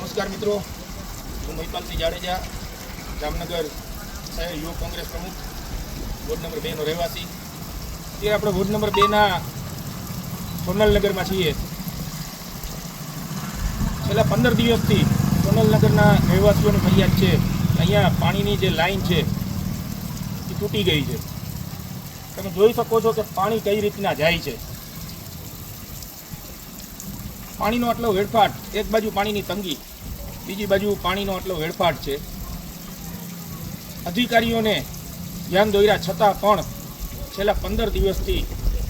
નમસ્કાર મિત્રો, હું મહિપાલસિંહ જાડેજા, જામનગર શહેર યુવક કોંગ્રેસ પ્રમુખ, વોર્ડ નંબર 2 નો રહેવાસી. અત્યારે આપણે વોર્ડ નંબર 2 ના સોનલનગરમાં છીએ. છેલ્લા 15 દિવસથી સોનલનગરના રહેવાસીઓની ફરિયાદ છે. અહીંયા પાણીની જે લાઈન છે એ તૂટી ગઈ છે. તમે જોઈ શકો છો કે પાણી કઈ રીતના જાય છે. પાણીનો આટલો વેડફાટ, એક બાજુ પાણીની તંગી, બીજી બાજુ પાણીનો આટલો વેડફાટ છે. અધિકારીઓને ધ્યાન દોર્યા છતાં પણ છેલ્લા 15 દિવસથી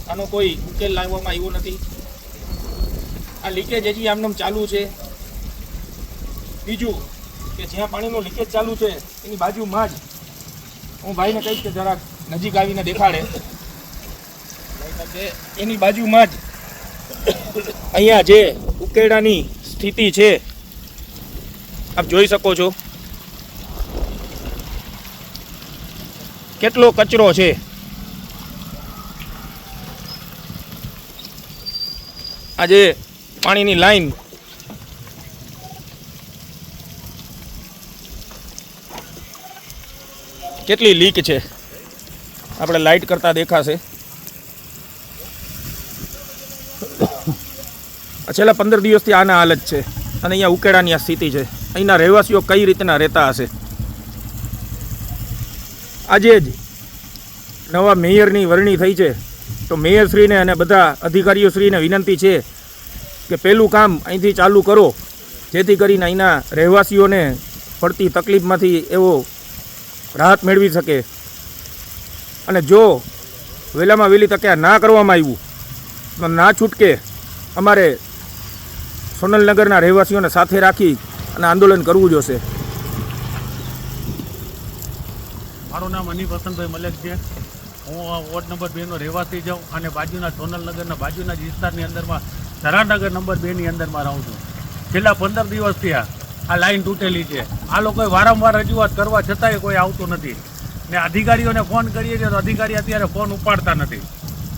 આનો કોઈ ઉકેલ લાવવામાં આવ્યો નથી. આ લીકેજ હજી આમનામ ચાલુ છે. બીજું કે જ્યાં પાણીનો લીકેજ ચાલુ છે એની બાજુમાં જ હું ભાઈને કહીશ કે જરાક નજીક આવીને દેખાડે. એની બાજુમાં જ અહીંયા જે ઉકેડાની સ્થિતિ છે આપ જોઈ શકો છો. કેટલો કચરો છે. આજે પાણીની લાઈન કેટલી લીક છે આપણે લાઇટ કરતા દેખાશે. છેલ્લા 15 દિવસથી આના હાલત છે અને અહીંયા ઉકેડાની આ સ્થિતિ છે. અહીંના રહેવાસીઓ કઈ રીતના રહેતા હશે. આજે જ નવા મેયરની વરણી થઈ છે, તો મેયરશ્રીને અને બધા અધિકારીઓશ્રીને વિનંતી છે કે પહેલું કામ અહીંથી ચાલુ કરો, જેથી કરીને અહીંના રહેવાસીઓને પડતી તકલીફમાંથી એવો રાહત મેળવી શકે. અને જો વહેલામાં વહેલી તકે આ ના કરવામાં આવ્યું તો ના છૂટકે અમારે સોનલનગરના રહેવાસીઓને સાથે રાખી અને આંદોલન કરવું જોશે. મારું નામ અની વસંતભાઈ મલેક છે. હું વોર્ડ નંબર 2 નો રહેવાસી છું અને બાજુના સોનલનગરના બાજુના જ વિસ્તારની અંદરમાં ધરાનગર નંબર 2 ની અંદરમાં રહું છું. છેલ્લા 15 દિવસથી આ લાઈન તૂટેલી છે. આ લોકોએ વારંવાર રજૂઆત કરવા છતાંય કોઈ આવતું નથી ને અધિકારીઓને ફોન કરીએ છીએ તો અધિકારી અત્યારે ફોન ઉપાડતા નથી.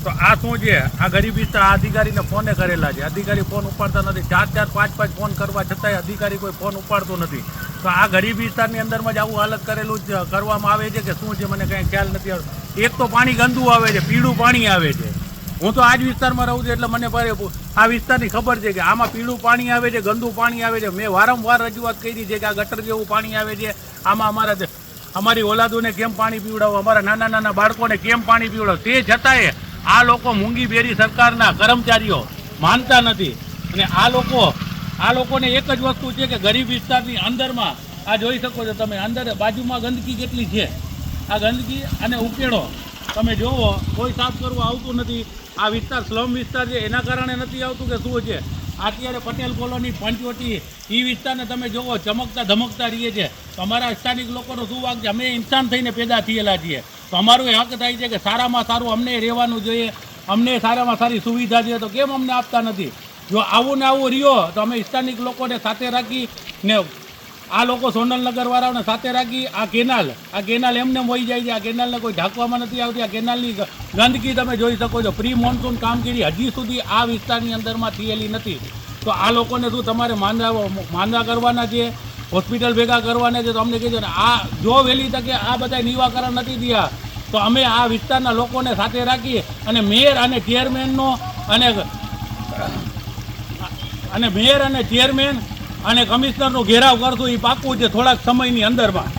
તો આ શું છે? આ ગરીબ વિસ્તાર આ અધિકારીને ફોને કરેલા છે, અધિકારી ફોન ઉપાડતા નથી. 4-4, 5-5 ફોન કરવા છતાંય અધિકારી કોઈ ફોન ઉપાડતો નથી. તો આ ગરીબ વિસ્તારની અંદરમાં જ આવું હાલત કરેલું જ કરવામાં આવે છે કે શું છે મને કંઈ ખ્યાલ નથી આવતો. એક તો પાણી ગંદુ આવે છે, પીળું પાણી આવે છે. હું તો આ જ વિસ્તારમાં રહું છું એટલે મને આ વિસ્તારની ખબર છે કે આમાં પીળું પાણી આવે છે, ગંદુ પાણી આવે છે. મેં વારંવાર રજૂઆત કરી છે કે આ ગટર જેવું પાણી આવે છે, આમાં અમારી ઓલાદોને કેમ પાણી પીવડાવો, અમારા નાના નાના બાળકોને કેમ પાણી પીવડાવો. તે છતાંય આ લોકો મૂંગી બેરી સરકારના કર્મચારીઓ માનતા નથી. અને આ લોકોને એક જ વસ્તુ છે કે ગરીબ વિસ્તારની અંદરમાં આ જોઈ શકો છો તમે, અંદર બાજુમાં ગંદકી કેટલી છે. આ ગંદકી અને ઉકેડો તમે જોવો, કોઈ સાફ કરવું આવતું નથી. આ વિસ્તાર સ્લમ વિસ્તાર છે, એના કારણે નથી આવતું કે શું છે. અત્યારે પટેલ કોલોની, પંચવટી એ વિસ્તારને તમે જોવો ચમકતા ધમકતા રહીએ છે. તો અમારા સ્થાનિક લોકોનો શું વાંક છે? અમે ઇન્સાન થઈને પેદા થયેલા છીએ, તો અમારું હક થાય છે કે સારામાં સારું અમને રહેવાનું જોઈએ, અમને સારામાં સારી સુવિધા છે. તો કેમ અમને આપતા નથી? જો આવું ને આવું રહ્યો તો અમે સ્થાનિક લોકોને સાથે રાખી ને આ લોકો સોનલનગરવાળાઓને સાથે રાખી આ કેનાલ એમને વહી જાય છે. આ કેનાલને કોઈ ઢાંકવામાં નથી આવતી. આ કેનાલની ગંદકી તમે જોઈ શકો છો. પ્રી મોન્સૂન કામગીરી હજી સુધી આ વિસ્તારની અંદરમાં થયેલી નથી. તો આ લોકોને શું તમારે માંદા કરવાના છે, હોસ્પિટલ ભેગા કરવાના છે? તો અમને કહેજો ને આ જો વહેલી તકે આ બધા નિવાકરણ નથી થયા તો અમે આ વિસ્તારના લોકોને સાથે રાખી અને મેયર અને ચેરમેન અને કમિશનરનો ઘેરાવ કરશું. એ પાકું છે થોડાક સમયની અંદરમાં.